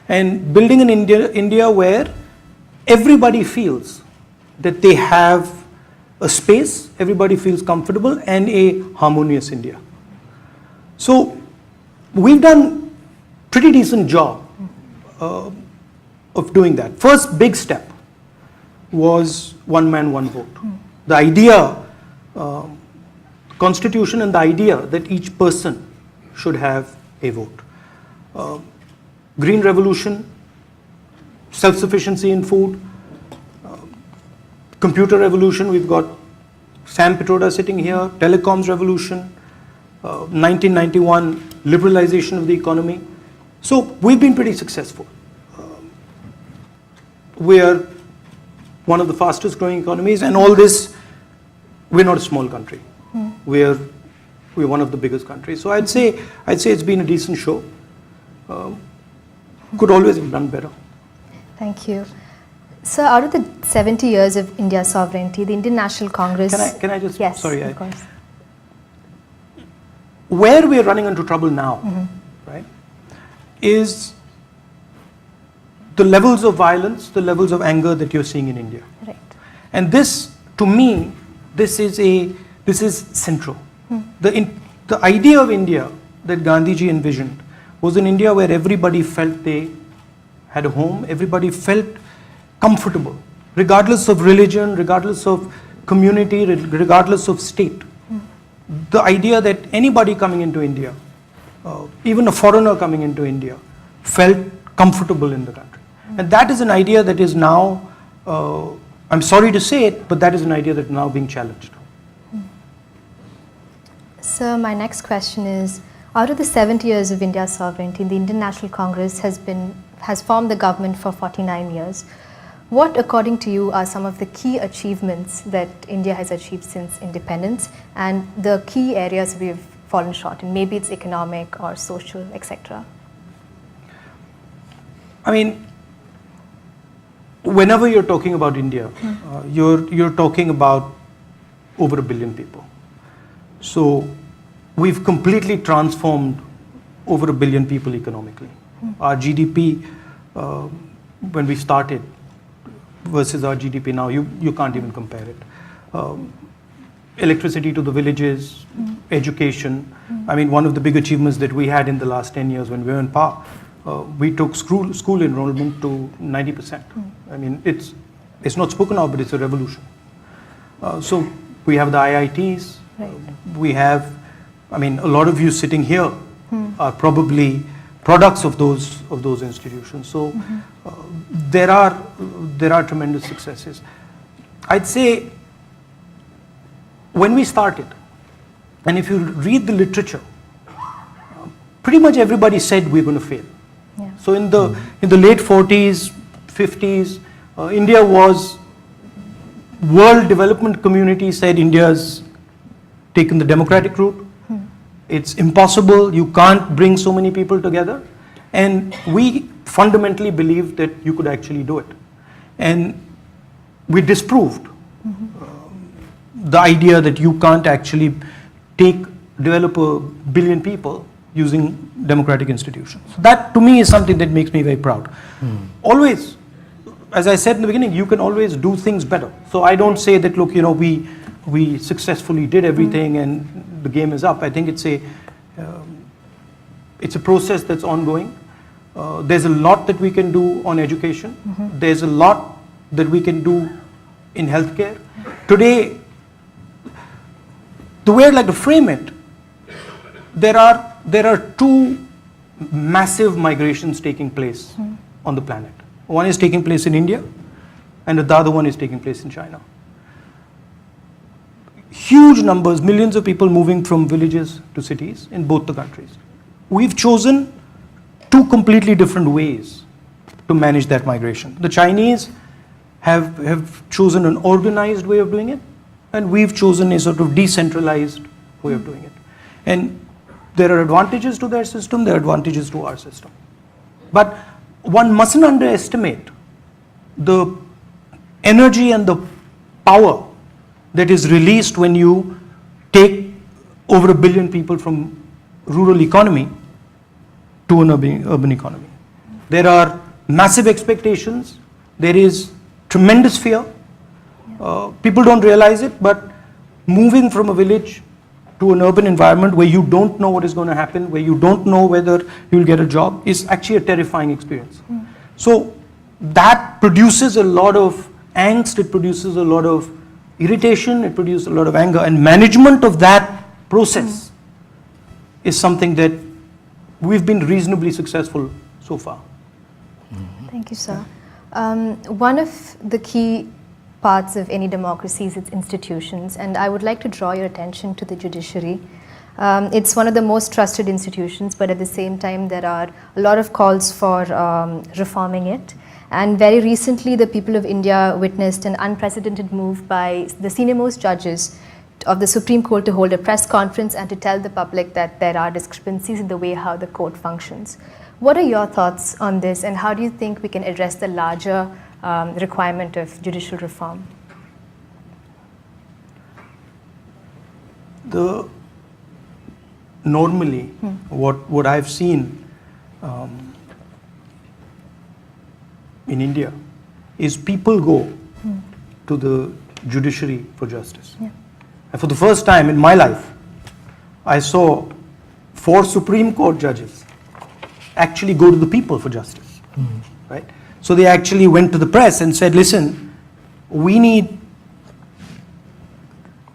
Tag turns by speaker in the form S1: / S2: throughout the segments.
S1: and building an India where everybody feels that they have a space, everybody feels comfortable, and a harmonious India. So we've done pretty decent job of doing that. First big step was one man, one vote. The idea, constitution and the idea that each person should have a vote. Green revolution, self-sufficiency in food, computer revolution, we've got Sam Pitroda sitting here, telecoms revolution, 1991 liberalization of the economy. So we've been pretty successful. We're one of the fastest growing economies, and all this, we're not a small country. We're one of the biggest countries. So I'd say it's been a decent show. Could always have done better.
S2: Thank you. So out of the 70 years of India's sovereignty, the Indian National Congress...
S1: Can I just...
S2: Yes,
S1: sorry,
S2: of course.
S1: Where we're running into trouble now, right, is the levels of violence, the levels of anger that you're seeing in India.
S2: Right.
S1: And this, to me, this is central. The idea of India that Gandhiji envisioned was an India where everybody felt they had a home, everybody felt comfortable, regardless of religion, regardless of community, regardless of state. The idea that anybody coming into India, even a foreigner coming into India, felt comfortable in the country. And that is an idea that is now, I'm sorry to say it, but that is an idea that is now being challenged.
S2: So my next question is, out of the 70 years of India's sovereignty, the Indian National Congress has formed the government for 49 years. What, according to you, are some of the key achievements that India has achieved since independence, and the key areas we've fallen short in? Maybe it's economic or social, etc.
S1: I mean, whenever you're talking about India, you're talking about over 1 billion people. So we've completely transformed over 1 billion people economically. Our GDP, when we started, versus our GDP now, you can't even compare it. Electricity to the villages, education. I mean, one of the big achievements that we had in the last 10 years when we were in power, we took school enrollment to 90%. I mean, it's not spoken of, but it's a revolution. So we have the IITs.
S2: Right.
S1: We have, I mean, a lot of you sitting here are probably products of those institutions. So there are tremendous successes. I'd say when we started, and if you read the literature, pretty much everybody said we're going to fail.
S2: Yeah.
S1: So in the late 40s, 50s, India was, world development community said India's taken the democratic route. It's impossible, you can't bring so many people together. And we fundamentally believed that you could actually do it. And we disproved the idea that you can't actually develop 1 billion people using democratic institutions. That to me is something that makes me very proud. Always, as I said in the beginning, you can always do things better. So I don't say that, look, we successfully did everything and the game is up. I think it's a process that's ongoing. There's a lot that we can do on education. There's a lot that we can do in healthcare. Today, the way I'd like to frame it, there are two massive migrations taking place on the planet. One is taking place in India, and the other one is taking place in China. Huge numbers, millions of people moving from villages to cities in both the countries. We've chosen two completely different ways to manage that migration. The Chinese have chosen an organized way of doing it, and we've chosen a sort of decentralized way of doing it. And there are advantages to their system, there are advantages to our system. But one mustn't underestimate the energy and the power that is released when you take over 1 billion people from rural economy to an urban economy. There are massive expectations. There is tremendous fear. People don't realize it, but moving from a village to an urban environment where you don't know what is going to happen, where you don't know whether you'll get a job, is actually a terrifying experience. So that produces a lot of angst, it produces a lot of irritation, it produces a lot of anger, and management of that process is something that we've been reasonably successful so far.
S2: Thank you, sir. One of the key parts of any democracy is its institutions, and I would like to draw your attention to the judiciary. It's one of the most trusted institutions, but at the same time there are a lot of calls for reforming it. And very recently the people of India witnessed an unprecedented move by the senior-most judges of the Supreme Court to hold a press conference and to tell the public that there are discrepancies in the way how the court functions. What are your thoughts on this, and how do you think we can address the larger requirement of judicial reform?
S1: Normally, what I've seen in India is people go to the judiciary for justice.
S2: Yeah.
S1: And for the first time in my life, I saw 4 Supreme Court judges actually go to the people for justice. Right? So they actually went to the press and said, listen, we need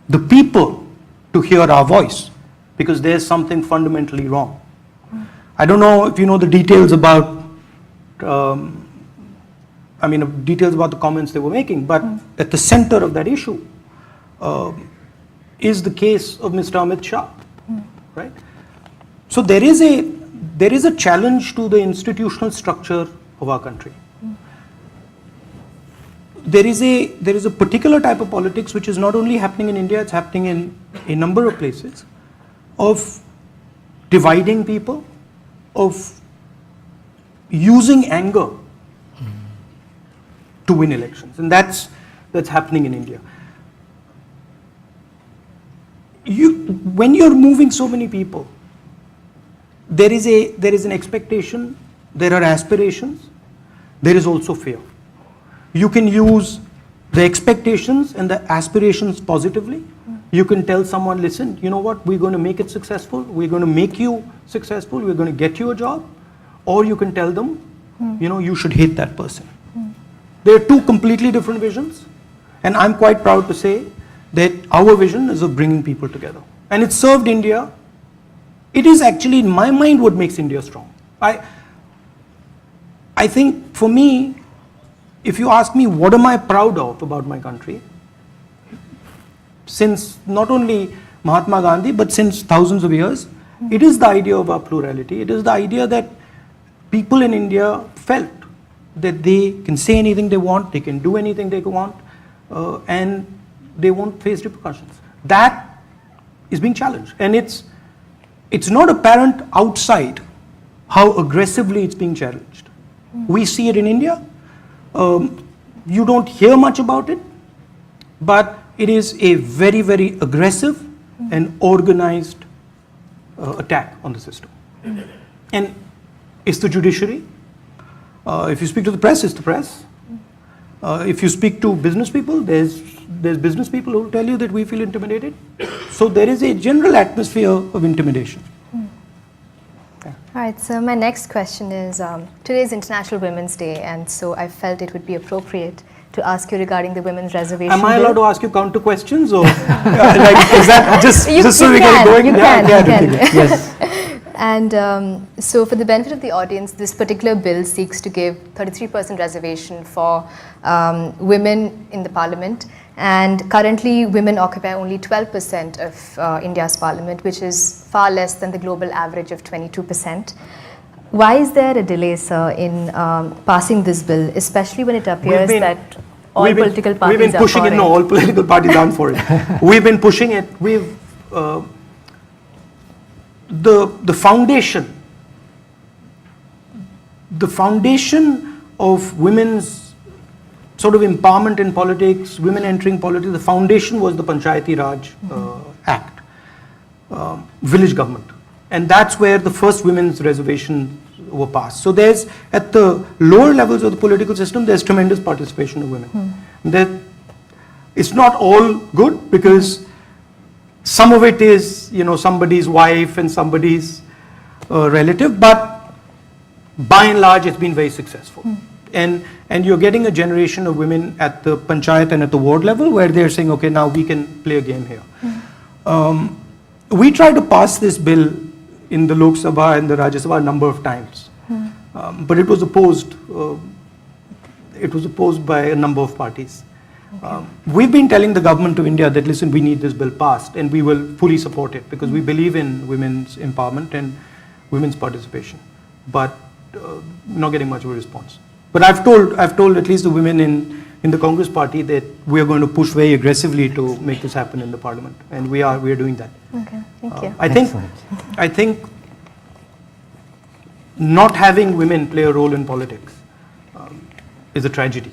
S1: the people to hear our voice because there's something fundamentally wrong. I don't know if you know the details about details about the comments they were making, but at the center of that issue is the case of Mr. Amit Shah, right? So there is a challenge to the institutional structure of our country. There is a particular type of politics which is not only happening in India, it's happening in a number of places, of dividing people, of using anger to win elections, and that's happening in India. When you're moving so many people, there is an expectation, there are aspirations, there is also fear. You can use the expectations and the aspirations positively. You can tell someone, listen, you know what, we're going to make it successful, we're going to make you successful, we're going to get you a job. Or you can tell them, you should hate that person. There are 2 completely different visions, and I'm quite proud to say that our vision is of bringing people together. And it served India. It is actually, in my mind, what makes India strong. I think for me, if you ask me what am I proud of about my country, since not only Mahatma Gandhi, but since thousands of years, it is the idea of our plurality. It is the idea that people in India felt that they can say anything they want, they can do anything they want, and they won't face repercussions. That is being challenged, and it's not apparent outside how aggressively it's being challenged. We see it in India. You don't hear much about it, but it is a very, very aggressive and organized attack on the system. And it's the judiciary. If you speak to the press, it's the press. If you speak to business people, there's business people who will tell you that we feel intimidated. So there is a general atmosphere of intimidation.
S2: All right, so my next question is, today is International Women's Day, and so I felt it would be appropriate to ask you regarding the Women's Reservation
S1: Am I
S2: bill.
S1: allowed to ask you counter questions, or is that just so we
S2: can,
S1: get going?
S2: You can.
S1: Yes.
S2: And so for the benefit of the audience, this particular bill seeks to give 33% reservation for women in the parliament. And currently, women occupy only 12% of India's parliament, which is far less than the global average of 22%. Why is there a delay, sir, in passing this bill, especially when it appears that all political parties are
S1: We've been pushing it. No, all political parties aren't for it. We've been pushing it. The foundation of women's sort of empowerment in politics, women entering politics, the foundation was the Panchayati Raj Act, village government. And that's where the first women's reservation were passed. So there's, at the lower levels of the political system, there's tremendous participation of women. It's not all good, because some of it is, somebody's wife and somebody's relative, but by and large it's been very successful. And you're getting a generation of women at the panchayat and at the ward level where they're saying, okay, now we can play a game here. We tried to pass this bill in the Lok Sabha and the Rajya Sabha a number of times, but it was opposed. It was opposed by a number of parties. We've been telling the government of India that, listen, we need this bill passed, and we will fully support it because we believe in women's empowerment and women's participation, but not getting much of a response. But I've told at least the women in the Congress party that we are going to push very aggressively to make this happen in the parliament, and we are doing that.
S2: Okay, thank you.
S1: I think not having women play a role in politics is a tragedy.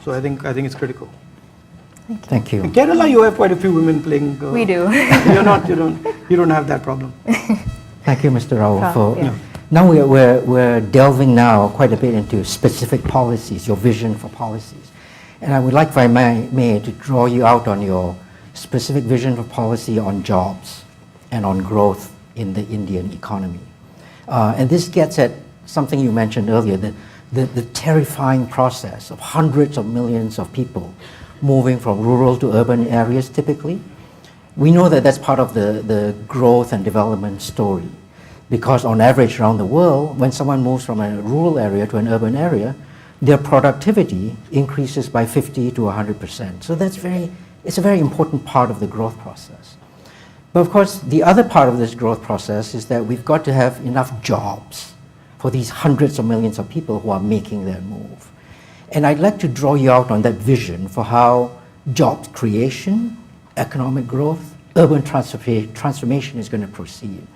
S1: So I think it's critical.
S3: Thank you.
S1: In Kerala, you have quite a few women playing.
S2: We do.
S1: You don't have that problem.
S3: Thank you, Mr. Rao.
S2: Yeah.
S3: Now we're delving now quite a bit into specific policies, your vision for policies. And I would like, if I may, to draw you out on your specific vision for policy on jobs and on growth in the Indian economy. And this gets at something you mentioned earlier, the terrifying process of hundreds of millions of people moving from rural to urban areas typically. We know that that's part of the growth and development story, because on average around the world, when someone moves from a rural area to an urban area, their productivity increases by 50 to 100%. So it's a very important part of the growth process. But of course, the other part of this growth process is that we've got to have enough jobs for these hundreds of millions of people who are making their move. And I'd like to draw you out on that vision for how job creation, economic growth, urban transformation is going to proceed.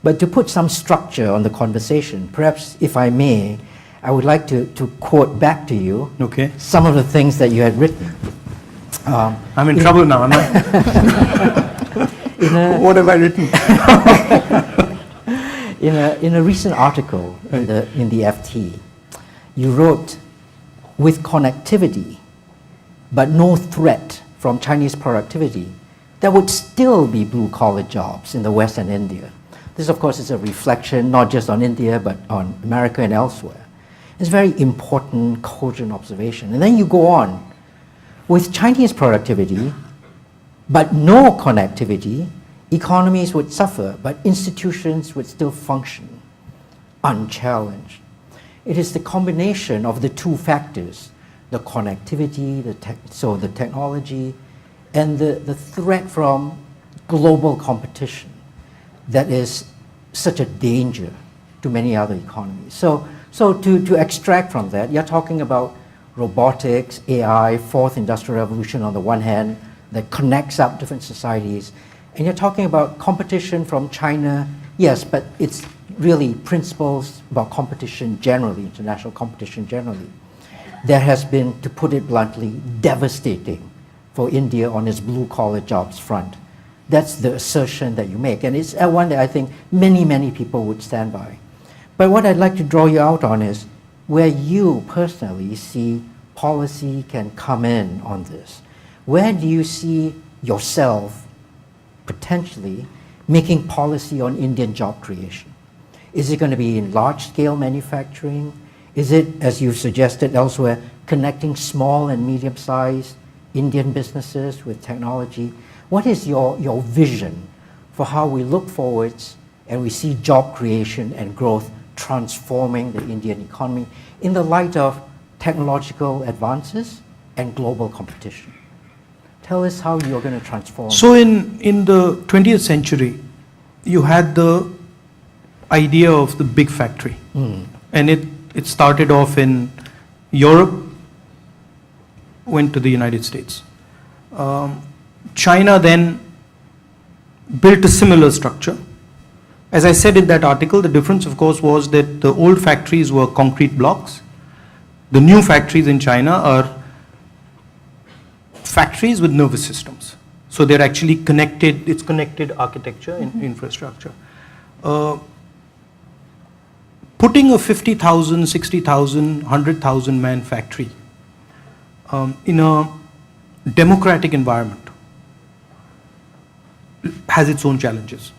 S3: But to put some structure on the conversation, perhaps if I may, I would like to quote back to you some of the things that you had written.
S1: I'm in trouble now, am I? What have I written?
S3: In a recent article in the FT, you wrote, with connectivity, but no threat from Chinese productivity, there would still be blue-collar jobs in the West and India. This, of course, is a reflection not just on India, but on America and elsewhere. It's a very important, cogent observation. And then you go on, with Chinese productivity, but no connectivity, economies would suffer, but institutions would still function unchallenged. It is the combination of the two factors, the connectivity, the technology, and the threat from global competition that is such a danger to many other economies. So to extract from that, you're talking about robotics, AI, fourth industrial revolution on the one hand, that connects up different societies. And you're talking about competition from China, yes, but it's really principles about competition generally, international competition generally. That has been, to put it bluntly, devastating for India on its blue-collar jobs front. That's the assertion that you make, and it's one that I think many, many people would stand by. But what I'd like to draw you out on is where you personally see policy can come in on this. Where do you see yourself potentially making policy on Indian job creation? Is it going to be in large-scale manufacturing? Is it, as you've suggested elsewhere, connecting small and medium-sized Indian businesses with technology? What is your vision for how we look forwards and we see job creation and growth transforming the Indian economy in the light of technological advances and global competition? Tell us how you're going to transform.
S1: So in the 20th century, you had the idea of the big factory. And it started off in Europe, went to the United States. China then built a similar structure. As I said in that article, the difference, of course, was that the old factories were concrete blocks. The new factories in China are factories with nervous systems. So they're actually connected, it's connected architecture and infrastructure. putting a 50,000, 60,000, 100,000 man factory in a democratic environment has its own challenges.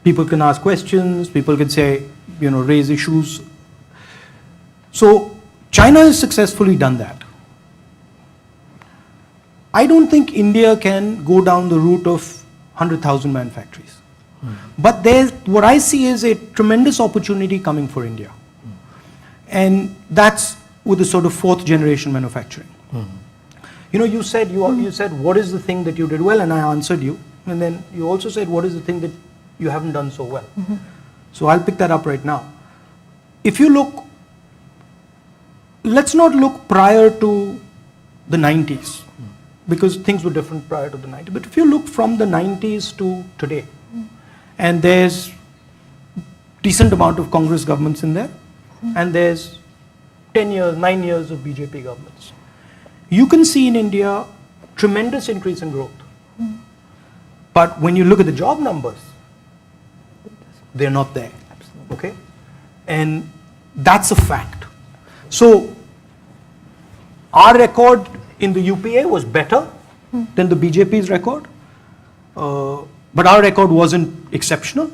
S1: People can ask questions, people can say, raise issues. So China has successfully done that. I don't think India can go down the route of 100,000 man factories. But what I see is a tremendous opportunity coming for India. And that's with the sort of fourth generation manufacturing. You said, what is the thing that you did well? And I answered you. And then you also said, what is the thing that you haven't done so well? So I'll pick that up right now. If you look, let's not look prior to the 90s, because things were different prior to the 90s. But if you look from the 90s to today, and there's decent amount of Congress governments in there, and there's 9 years of BJP governments, you can see in India tremendous increase in growth. But when you look at the job numbers, they're not there. Absolutely. Okay? And that's a fact. So our record in the UPA was better than the BJP's record, but our record wasn't exceptional.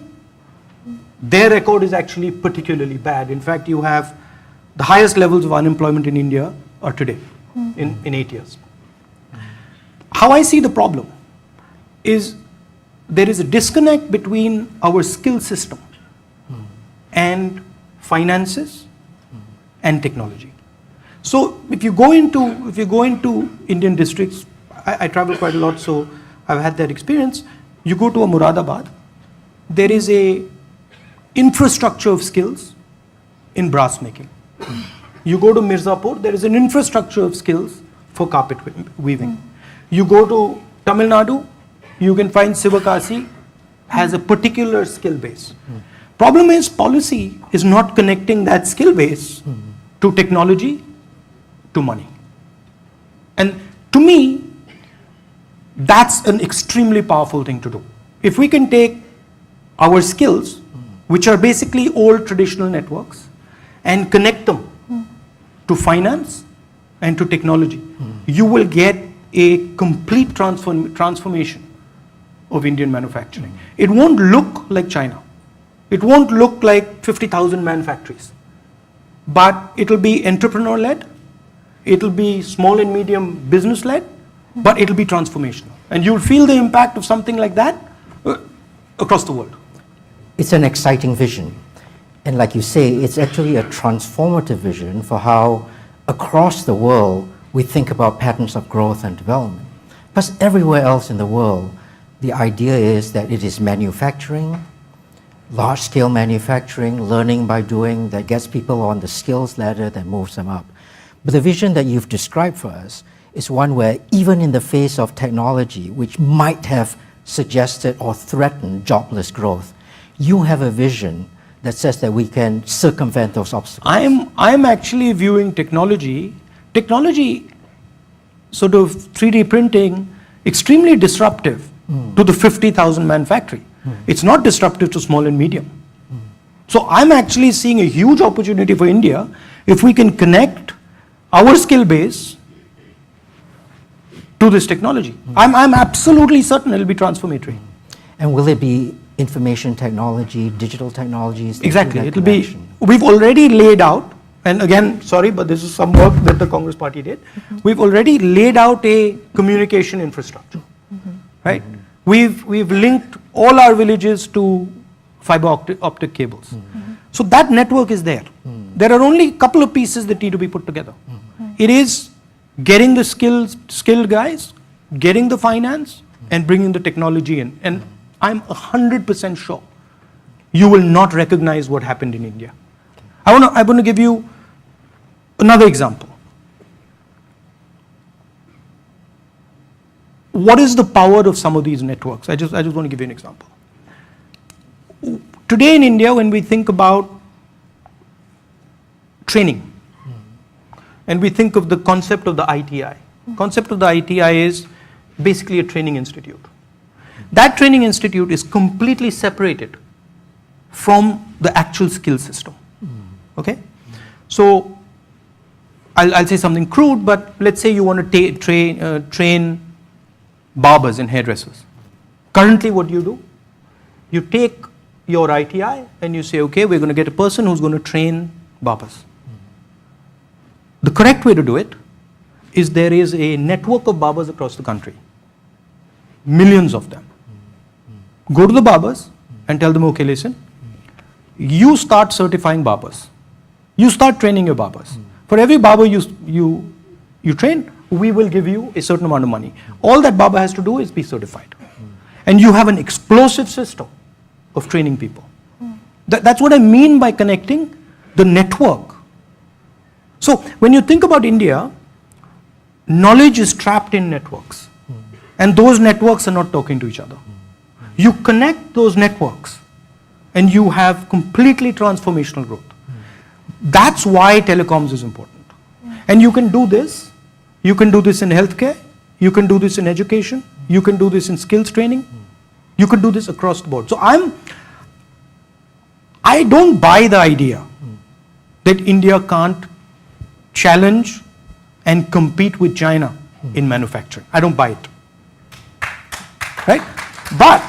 S1: Their record is actually particularly bad. In fact, you have the highest levels of unemployment in India are today, in 8 years. How I see the problem is there is a disconnect between our skill system and finances and technology. So if you go into Indian districts, I travel quite a lot, so I've had that experience. You go to a Moradabad, there is a infrastructure of skills in brass making. You go to Mirzapur, there is an infrastructure of skills for carpet weaving. You go to Tamil Nadu, you can find Sivakasi has a particular skill base. Problem is, policy is not connecting that skill base to technology, to money. And to me, that's an extremely powerful thing to do. If we can take our skills, which are basically old traditional networks, and connect them to finance and to technology, you will get a complete transformation of Indian manufacturing. It won't look like China. It won't look like 50,000 man factories. But it'll be entrepreneur-led, it'll be small and medium business-led, but it'll be transformational. And you'll feel the impact of something like that across the world.
S3: It's an exciting vision. And like you say, it's actually a transformative vision for how across the world we think about patterns of growth and development. But everywhere else in the world, the idea is that it is manufacturing, large-scale manufacturing, learning by doing, that gets people on the skills ladder that moves them up. But the vision that you've described for us is one where even in the face of technology, which might have suggested or threatened jobless growth, you have a vision that says that we can circumvent those obstacles.
S1: I'm actually viewing technology sort of 3D printing, extremely disruptive to the 50,000 man factory. It's not disruptive to small and medium. So I'm actually seeing a huge opportunity for India if we can connect our skill base to this technology. I'm absolutely certain it'll be transformatory.
S3: And will it be information technology, digital technologies?
S1: Exactly. It'll be, we've already laid out, and again, sorry, but this is some work that the Congress Party did. We've already laid out a communication infrastructure, right? We've linked all our villages to fiber optic cables. So that network is there. There are only a couple of pieces that need to be put together. It is getting the skilled guys, getting the finance, and bringing the technology in. And I'm 100% sure you will not recognize what happened in India. I want to give you another example. What is the power of some of these networks? I just want to give you an example. Today in India, when we think about training, and we think of the concept of the ITI. Concept of the ITI is basically a training institute. That training institute is completely separated from the actual skill system. Okay? So I'll say something crude, but let's say you want to train barbers and hairdressers. Currently what do? You take your ITI and you say, okay, we're going to get a person who's going to train barbers. The correct way to do it is there is a network of barbers across the country. Millions of them. Go to the barbers and tell them, okay, listen, you start certifying barbers. You start training your barbers. For every barber you train, we will give you a certain amount of money. All that barber has to do is be certified. And you have an explosive system of training people. That's what I mean by connecting the network. So when you think about India, knowledge is trapped in networks. And those networks are not talking to each other. You connect those networks and you have completely transformational growth. That's why telecoms is important. And you can do this. You can do this in healthcare. You can do this in education. You can do this in skills training. You can do this across the board. So I don't buy the idea that India can't challenge and compete with China in manufacturing. I don't buy it. Right? But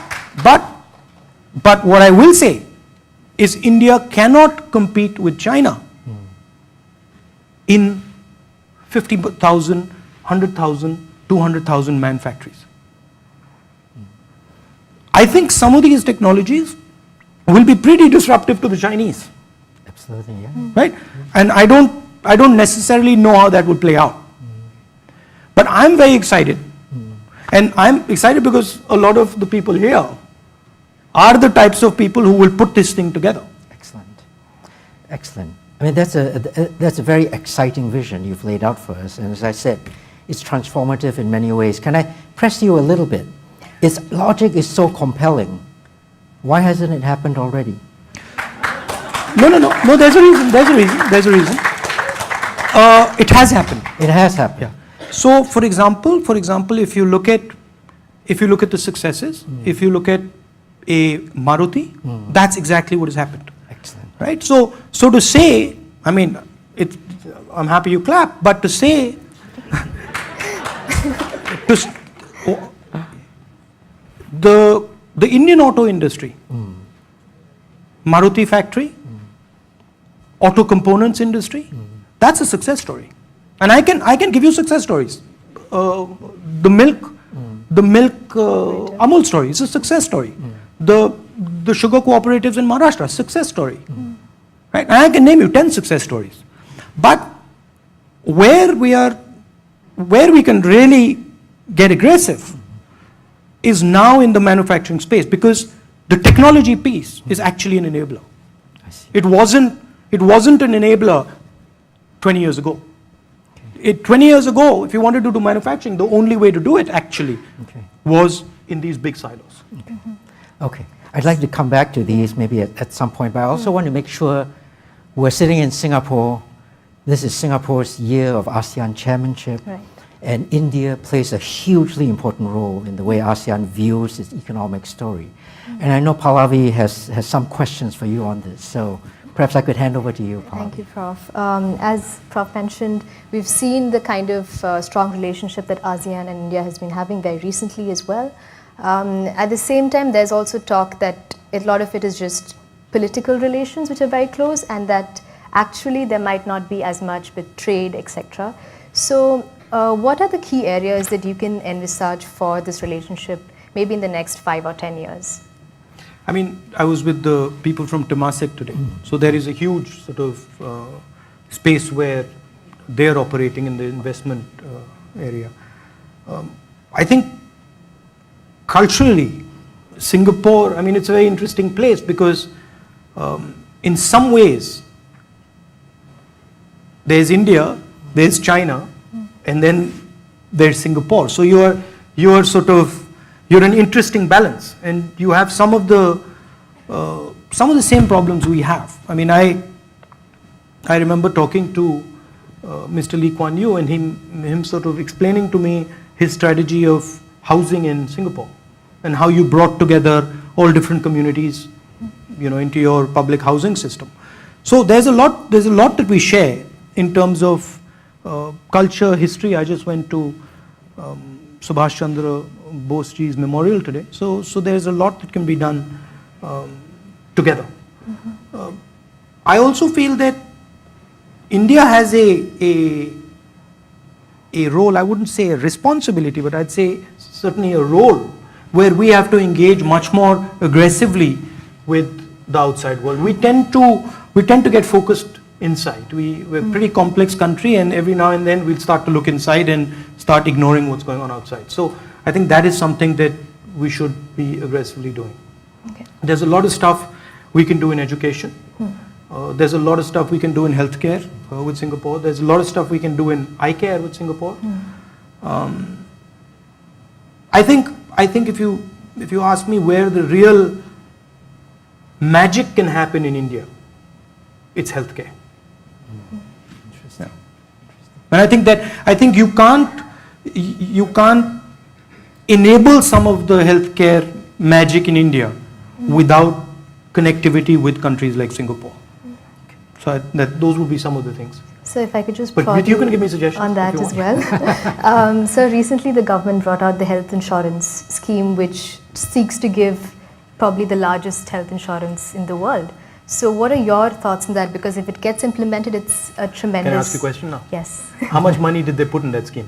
S1: what I will say is India cannot compete with China in 50,000, 100,000, 200,000 man factories. I think some of these technologies will be pretty disruptive to the Chinese.
S3: Absolutely, yeah.
S1: Right? And I don't necessarily know how that will play out. But I'm very excited. And I'm excited because a lot of the people here are the types of people who will put this thing together.
S3: Excellent. Excellent. I mean, that's a very exciting vision you've laid out for us. And as I said, it's transformative in many ways. Can I press you a little bit? Its logic is so compelling. Why hasn't it happened already?
S1: No, there's a reason. It has happened.
S3: It has happened.
S1: Yeah. So, for example, if you look at the successes, if you look at a Maruti, that's exactly what has happened.
S3: Excellent.
S1: Right? So to say, I mean, I'm happy you clap, but to say, the Indian auto industry, Maruti factory, auto components industry, that's a success story. And I can give you success stories. The milk Amul story is a success story. The sugar cooperatives in Maharashtra, success story. Right? And I can name you 10 success stories. But where we can really get aggressive is now in the manufacturing space, because the technology piece is actually an enabler.
S3: I see.
S1: It wasn't an enabler 20 years ago. 20 years ago, if you wanted to do manufacturing, the only way to do it actually was in these big silos.
S3: Okay. I'd like to come back to these maybe at some point, but I also want to make sure we're sitting in Singapore. This is Singapore's year of ASEAN chairmanship.
S2: Right.
S3: And India plays a hugely important role in the way ASEAN views its economic story. And I know Pallavi has some questions for you on this. So perhaps I could hand over to you, Pallavi.
S2: Thank you, Prof. As Prof mentioned, we've seen the kind of strong relationship that ASEAN and India has been having very recently as well. At the same time, there's also talk that a lot of it is just political relations which are very close, and that actually there might not be as much with trade, etc. So what are the key areas that you can envisage for this relationship, maybe in the next 5 or 10 years?
S1: I mean, I was with the people from Temasek today. So there is a huge sort of space where they're operating in the investment area. I think culturally, Singapore, I mean, it's a very interesting place because in some ways, there's India, there's China, and then there's Singapore. So you're an interesting balance, and you have some of the same problems we have. I mean, I remember talking to Mr. Lee Kuan Yew, and him sort of explaining to me his strategy of housing in Singapore and how you brought together all different communities, into your public housing system. So there's a lot that we share in terms of culture, history. I just went to Subhash Chandra Bose ji's memorial today. So there's a lot that can be done together. I also feel that India has a role, I wouldn't say a responsibility, but I'd say certainly a role where we have to engage much more aggressively with the outside world. We tend to get focused inside. We're a pretty complex country, and every now and then we'll start to look inside and start ignoring what's going on outside. So I think that is something that we should be aggressively doing.
S2: Okay.
S1: There's a lot of stuff we can do in education. There's a lot of stuff we can do in healthcare with Singapore. There's a lot of stuff we can do in eye care with Singapore. I think if you ask me where the real magic can happen in India, it's healthcare.
S3: Interesting.
S1: And I think you can't enable some of the healthcare magic in India without connectivity with countries like Singapore. So those would be some of the things.
S2: So if I could just
S1: But
S2: prod
S1: you can give me suggestions
S2: on that
S1: if you
S2: as
S1: want.
S2: well. So recently the government brought out the health insurance scheme, which seeks to give probably the largest health insurance in the world. So what are your thoughts on that? Because if it gets implemented, it's a tremendous...
S1: Can I ask you a question now?
S2: Yes.
S1: How much money did they put in that scheme?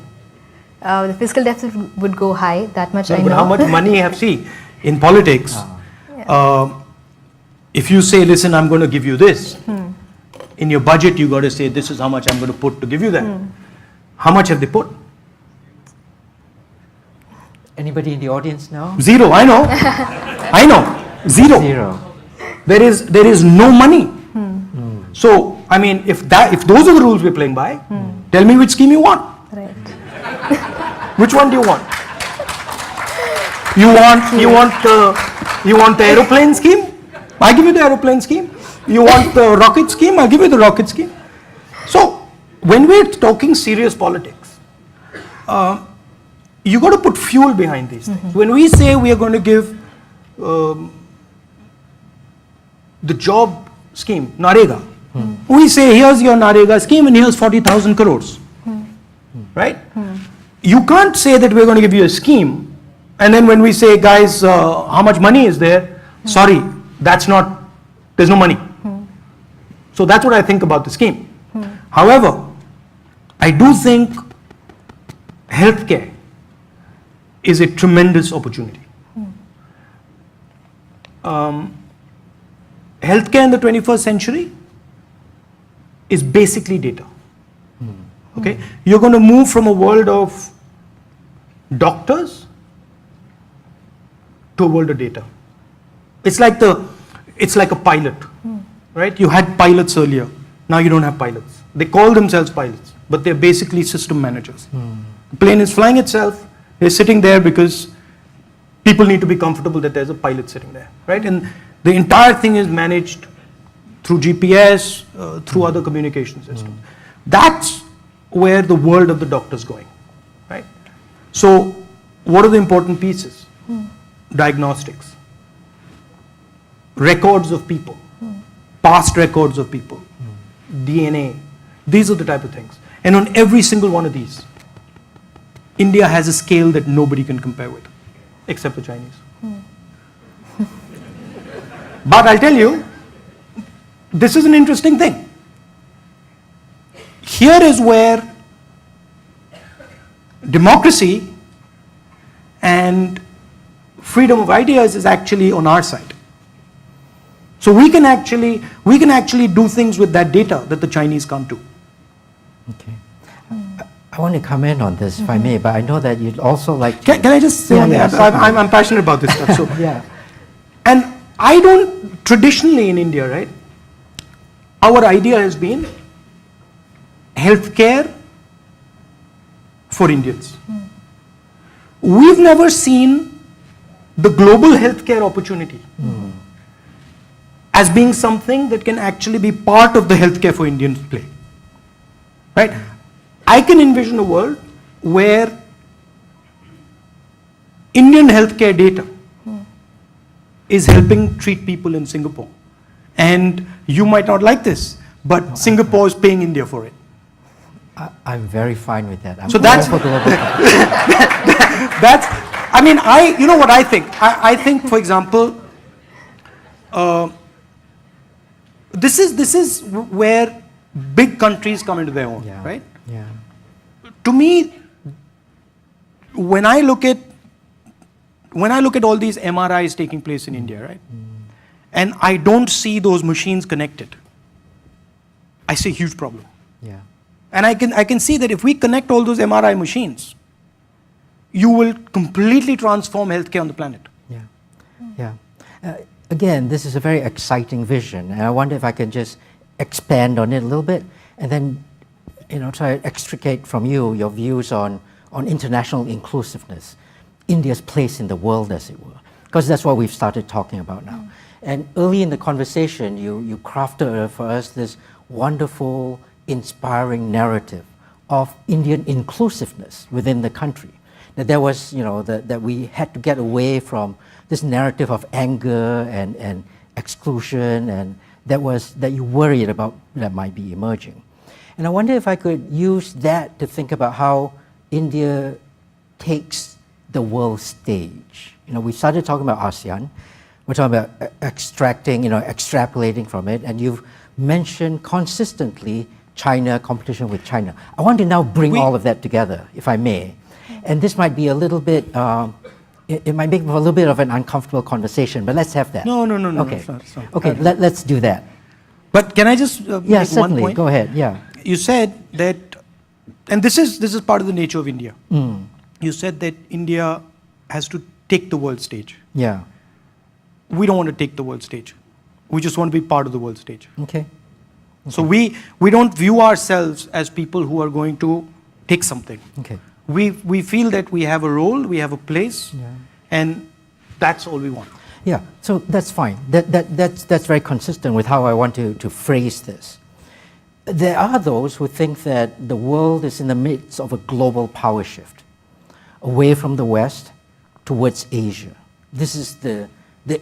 S2: The fiscal deficit would go high, that much I know.
S1: But how much money have see in politics? If you say, listen, I'm going to give you this, in your budget you got to say, this is how much I'm going to put to give you that. How much have they put?
S3: Anybody in the audience know?
S1: Zero. I know. I know. Zero.
S3: Zero.
S1: There is no money. So I mean, if those are the rules we're playing by, tell me which scheme you want.
S2: Right.
S1: Which one do you want? You want the aeroplane scheme? I give you the aeroplane scheme. You want the rocket scheme? I'll give you the rocket scheme. So when we're talking serious politics, you got to put fuel behind these things. When we say we are going to give the job scheme, Narega, we say here's your Narega scheme and here's 40,000 crores. Right? You can't say that we're going to give you a scheme and then when we say, guys, how much money is there? Sorry, there's no money. So that's what I think about the scheme. However, I do think healthcare is a tremendous opportunity. Healthcare in the 21st century is basically data. Okay, you're going to move from a world of doctors to a world of data. It's like a pilot, right? You had pilots earlier. Now you don't have pilots. They call themselves pilots, but they're basically system managers. The plane is flying itself. They're sitting there because people need to be comfortable that there's a pilot sitting there, right? And the entire thing is managed through GPS, through other communication systems. That's where the world of the doctor is going, right? So what are the important pieces? Diagnostics, records of people, past records of people, DNA. These are the type of things. And on every single one of these, India has a scale that nobody can compare with, except the Chinese. But I'll tell you, this is an interesting thing. Here is where democracy and freedom of ideas is actually on our side. So we can actually do things with that data that the Chinese can't do.
S3: Okay. I want to comment on this, if I may, but I know that you'd also like to...
S1: Can I just say one thing? I'm passionate about this stuff. So,
S3: Yeah.
S1: And I don't, traditionally in India, right, our idea has been healthcare for Indians. We've never seen the global healthcare opportunity as being something that can actually be part of the healthcare for Indians play. Right? I can envision a world where Indian healthcare data is helping treat people in Singapore And you might not like this, but Singapore is paying India for it.
S3: I'm very fine with that. I'm
S1: So that's-
S3: all for global
S1: That's, I mean, you know what I think? I think, for example, this is where big countries come into their own,
S3: Yeah.
S1: right?
S3: Yeah.
S1: To me, when I look at all these MRIs taking place in India, right? And I don't see those machines connected, I see a huge problem.
S3: Yeah.
S1: And I can see that if we connect all those MRI machines, you will completely transform healthcare on the planet.
S3: Yeah. Yeah. Again, this is a very exciting vision, and I wonder if I can just expand on it a little bit, and then, try to extricate from you your views on international inclusiveness, India's place in the world, as it were, because that's what we've started talking about now. And early in the conversation, you crafted for us this wonderful, inspiring narrative of Indian inclusiveness within the country. That there was, that we had to get away from this narrative of anger and exclusion, and that you worried about that might be emerging. And I wonder if I could use that to think about how India takes the world stage. We started talking about ASEAN. We're talking about extrapolating from it, and you've mentioned consistently China, competition with China. I want to now bring all of that together, if I may. And this might be a little bit, it might make for a little bit of an uncomfortable conversation, but let's have that.
S1: No.
S3: Okay,
S1: It's not.
S3: okay, let's do that.
S1: But can I just
S3: Yeah,
S1: make one
S3: certainly,
S1: point?
S3: go ahead, yeah.
S1: You said that, and this is part of the nature of India. You said that India has to take the world stage.
S3: Yeah,
S1: We don't want to take the world stage. We just want to be part of the world stage.
S3: okay.
S1: So we don't view ourselves as people who are going to take something.
S3: Okay.
S1: We feel that we have a role, we have a place,
S3: Yeah.
S1: and that's all we want.
S3: Yeah, so that's fine. That's very consistent with how I want to phrase this. There are those who think that the world is in the midst of a global power shift, away from the West towards Asia. This is the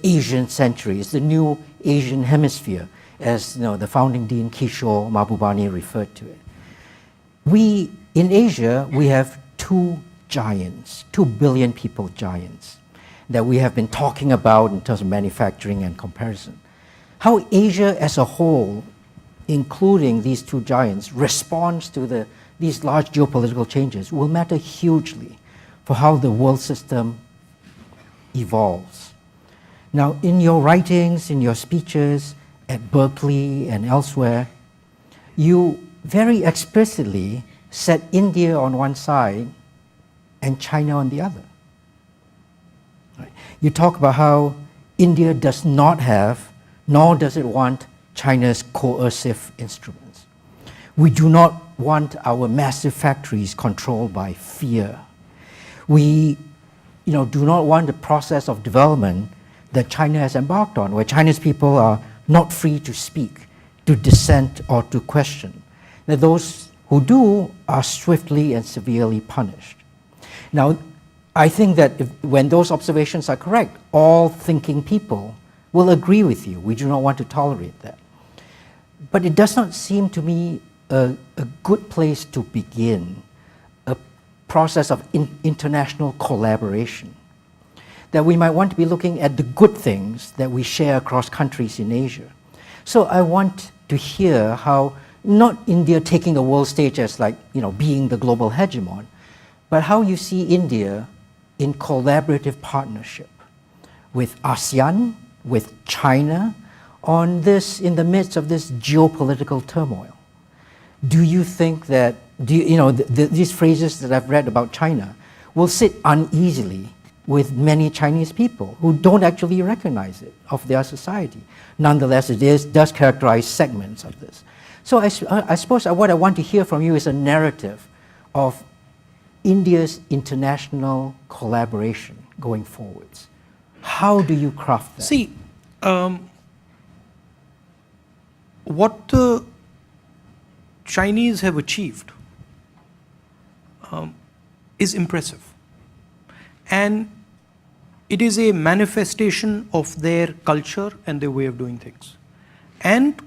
S3: Asian century. It's the new Asian hemisphere, as the founding dean Kishore Mahbubani referred to it. In Asia, we have two giants, 2 billion people giants, that we have been talking about in terms of manufacturing and comparison. How Asia as a whole, including these two giants, responds to these large geopolitical changes will matter hugely for how the world system evolves. Now, in your writings, in your speeches at Berkeley and elsewhere, you very explicitly set India on one side and China on the other. Right? You talk about how India does not have, nor does it want, China's coercive instruments. We do not want our massive factories controlled by fear. We do not want the process of development that China has embarked on, where China's people are not free to speak, to dissent, or to question. That those who do are swiftly and severely punished. Now, I think that when those observations are correct, all thinking people will agree with you. We do not want to tolerate that. But it does not seem to me a good place to begin a process of international collaboration. That we might want to be looking at the good things that we share across countries in Asia. So I want to hear how not India taking the world stage as being the global hegemon, but how you see India in collaborative partnership with ASEAN, with China, on this, in the midst of this geopolitical turmoil. Do you think that, these phrases that I've read about China will sit uneasily with many Chinese people who don't actually recognize it of their society? Nonetheless, it does characterize segments of this. So I suppose what I want to hear from you is a narrative of India's international collaboration going forwards. How do you craft that?
S1: See, what the Chinese have achieved is impressive. And it is a manifestation of their culture and their way of doing things. And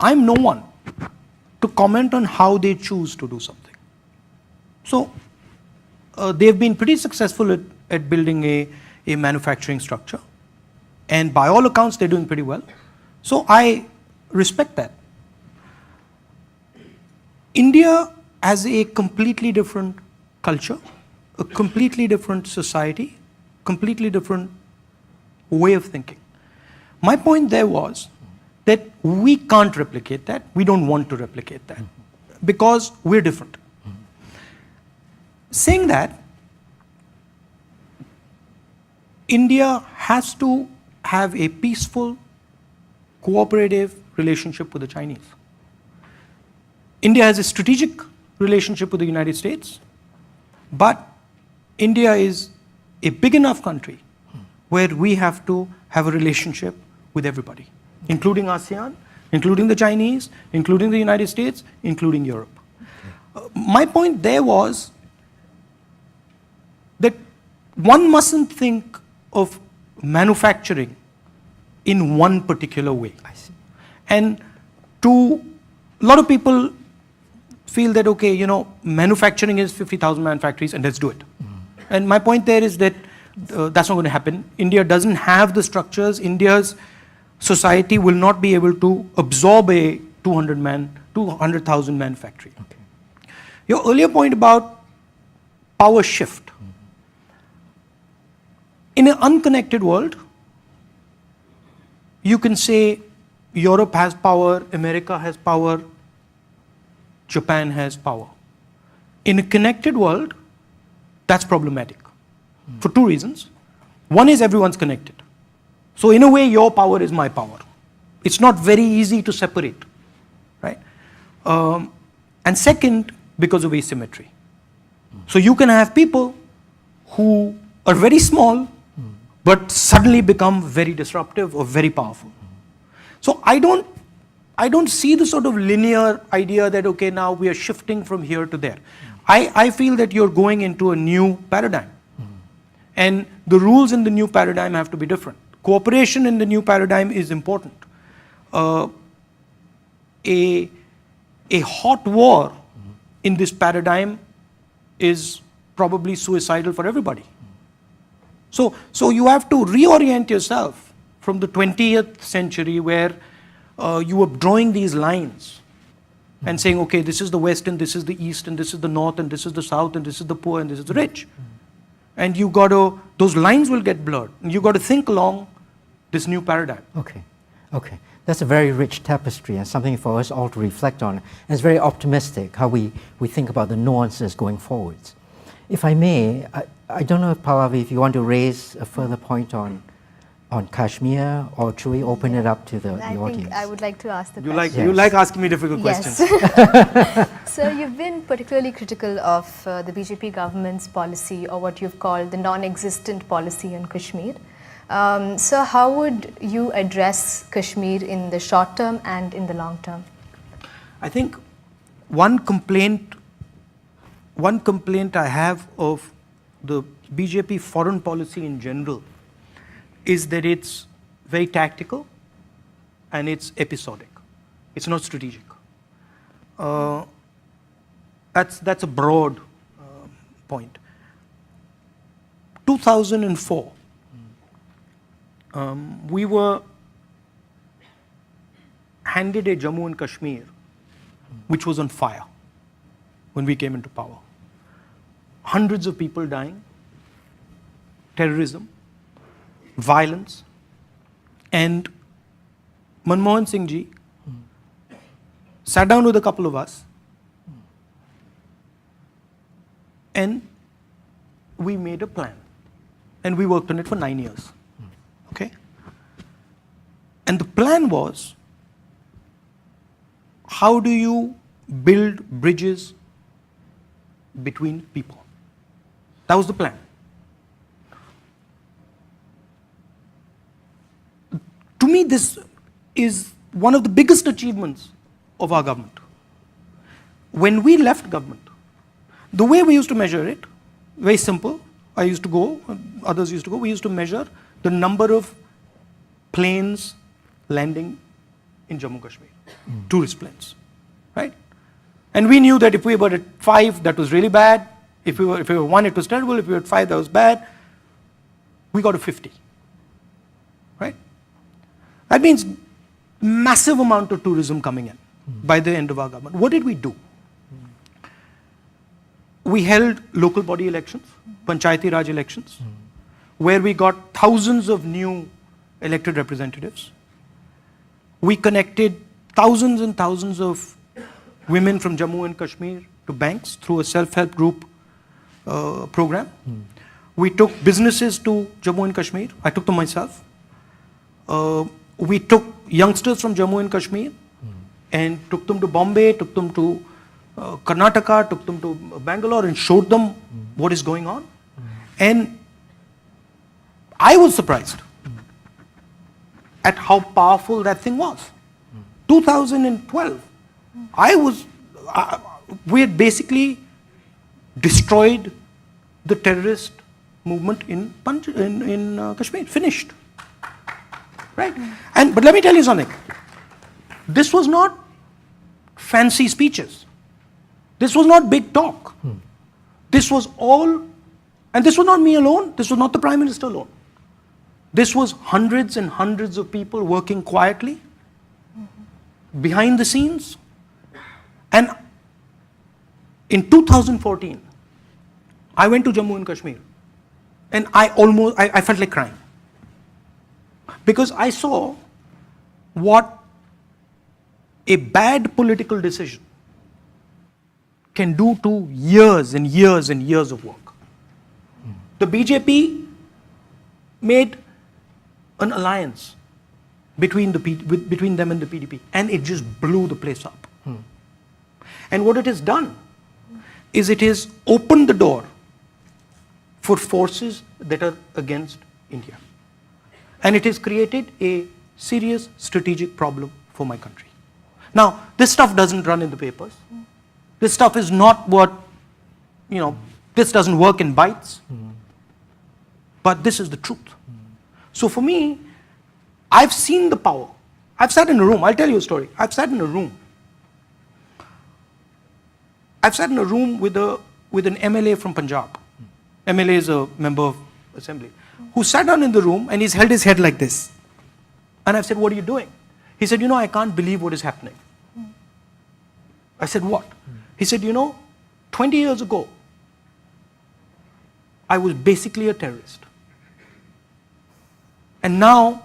S1: I'm no one to comment on how they choose to do something. So they've been pretty successful at building a manufacturing structure. And by all accounts, they're doing pretty well. So I respect that. India has a completely different culture, a completely different society, completely different way of thinking. My point there was that we can't replicate that. We don't want to replicate that because we're different. Saying that, India has to have a peaceful, cooperative relationship with the Chinese. India has a strategic relationship with the United States, but India is a big enough country where we have to have a relationship with everybody, including ASEAN, including the Chinese, including the United States, including Europe. My point there was that one mustn't think of manufacturing in one particular way.
S3: I see.
S1: And to a lot of people feel that, okay, manufacturing is 50,000 man factories and let's do it. And my point there is that that's not going to happen. India doesn't have the structures. India's society will not be able to absorb a 200,000 man factory.
S3: Okay.
S1: Your earlier point about power shift. In an unconnected world, you can say Europe has power, America has power, Japan has power. In a connected world, that's problematic for two reasons. One is everyone's connected. So in a way, your power is my power. It's not very easy to separate, right? And second, because of asymmetry. So you can have people who are very small, but suddenly become very disruptive or very powerful. So I don't see the sort of linear idea that, okay, now we are shifting from here to there. I feel that you're going into a new paradigm. And the rules in the new paradigm have to be different. Cooperation in the new paradigm is important. A hot war in this paradigm is probably suicidal for everybody. So you have to reorient yourself from the 20th century where you were drawing these lines and saying, okay, this is the West and this is the East and this is the North and this is the South and this is the poor and this is the rich. And you got to, those lines will get blurred. And you got to think along this new paradigm.
S3: Okay, okay. That's a very rich tapestry and something for us all to reflect on. And it's very optimistic how we think about the nuances going forwards. If I may, I don't know if Pallavi, if you want to raise a further point on Kashmir, or should we open it up to the audience?
S2: I think I would like to ask the
S1: You
S2: question.
S1: you like asking me difficult
S2: Yes.
S1: questions.
S2: So you've been particularly critical of the BJP government's policy, or what you've called the non-existent policy on Kashmir. So how would you address Kashmir in the short term and in the long term?
S1: I think one complaint I have of the BJP foreign policy in general is that it's very tactical and it's episodic. It's not strategic. That's a broad point. 2004, we were handed a Jammu and Kashmir which was on fire when we came into power. Hundreds of people dying, terrorism, violence, and Manmohan Singh ji sat down with a couple of us and we made a plan and we worked on it for 9 years. Okay? And the plan was, how do you build bridges between people? That was the plan. To me, this is one of the biggest achievements of our government. When we left government, the way we used to measure it, very simple. I used to go, others used to go, we used to measure the number of planes landing in Jammu Kashmir, tourist planes, right? And we knew that if we were at 5, that was really bad. If we were 1, it was terrible. If we were at 5, that was bad. We got to 50, right? That means massive amount of tourism coming in by the end of our government. What did we do? We held local body elections, Panchayati Raj elections, where we got thousands of new elected representatives. We connected thousands and thousands of women from Jammu and Kashmir to banks through a self-help group program. We took businesses to Jammu and Kashmir. I took them myself. We took youngsters from Jammu and Kashmir and took them to Bombay, took them to Karnataka, took them to Bangalore and showed them what is going on. And I was surprised at how powerful that thing was. 2012, we had basically destroyed the terrorist movement in Kashmir, finished, right? But let me tell you something. This was not fancy speeches. This was not big talk. This was all, and this was not me alone. This was not the Prime Minister alone. This was hundreds and hundreds of people working quietly, behind the scenes. And in 2014, I went to Jammu and Kashmir, and I felt like crying. Because I saw what a bad political decision can do to years and years and years of work. The BJP made an alliance between them and the PDP, and it just blew the place up. And what it has done is it has opened the door for forces that are against India. And it has created a serious strategic problem for my country. Now, this stuff doesn't run in the papers. This stuff is not what, this doesn't work in bites. But this is the truth. So for me, I've seen the power. I've sat in a room, I'll tell you a story. I've sat in a room with an MLA from Punjab. MLA is a member of assembly, who sat down in the room and he's held his head like this. And I've said, what are you doing? He said, I can't believe what is happening. I said, what? He said, 20 years ago, I was basically a terrorist. And now,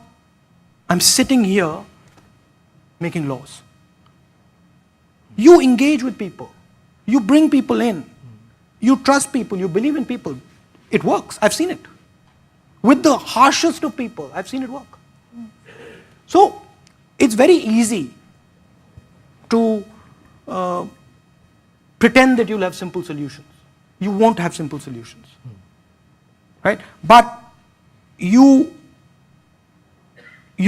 S1: I'm sitting here making laws. You engage with people. You bring people in. You trust people. You believe in people. It works. I've seen it. With the harshest of people, I've seen it work. So, it's very easy to pretend that you'll have simple solutions. You won't have simple solutions. Right? But you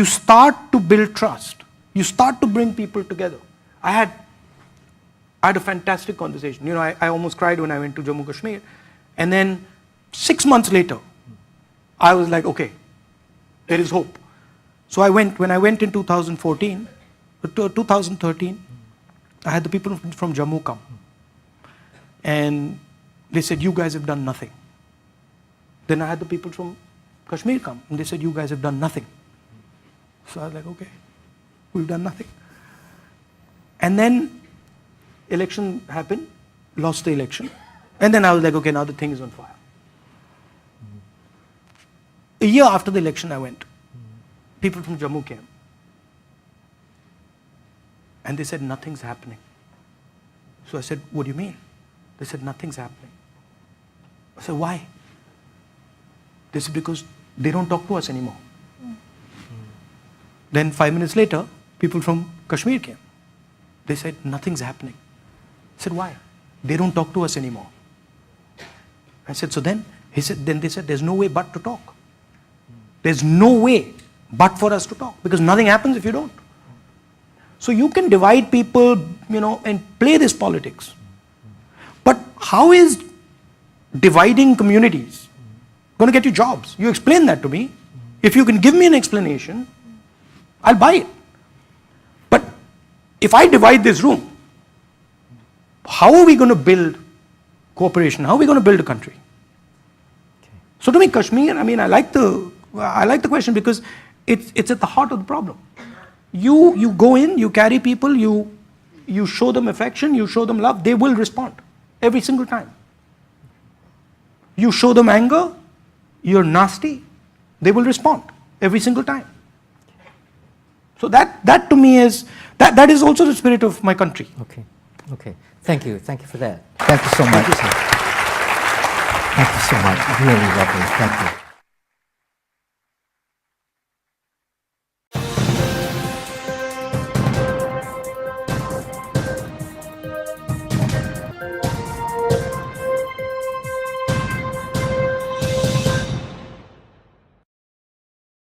S1: start to build trust. You start to bring people together. I had a fantastic conversation. I almost cried when I went to Jammu Kashmir. And then 6 months later, I was like, okay, there is hope. So when I went in 2013, I had the people from Jammu come. And they said, you guys have done nothing. Then I had the people from Kashmir come. And they said, you guys have done nothing. So I was like, okay, we've done nothing. And then election happened, lost the election. And then I was like, okay, now the thing is on fire. A year after the election I went, people from Jammu came. And they said, nothing's happening. So I said, what do you mean? They said, nothing's happening. I said, why? They said, because they don't talk to us anymore. Then 5 minutes later, people from Kashmir came. They said, nothing's happening. I said, why? They don't talk to us anymore. I said, so then? Then they said, there's no way but to talk. There's no way but for us to talk, because nothing happens if you don't. So you can divide people, and play this politics. But how is dividing communities going to get you jobs? You explain that to me. If you can give me an explanation, I'll buy it. But if I divide this room, how are we going to build cooperation? How are we going to build a country? So to me, Kashmir, I mean, I like the question because it's at the heart of the problem. You go in, you carry people, you show them affection, you show them love, they will respond every single time. You show them anger, you're nasty, they will respond every single time. So that to me is, that is also the spirit of my country.
S3: Okay. Thank you for that. Thank you so much. Thank you so much. Really lovely. Thank you.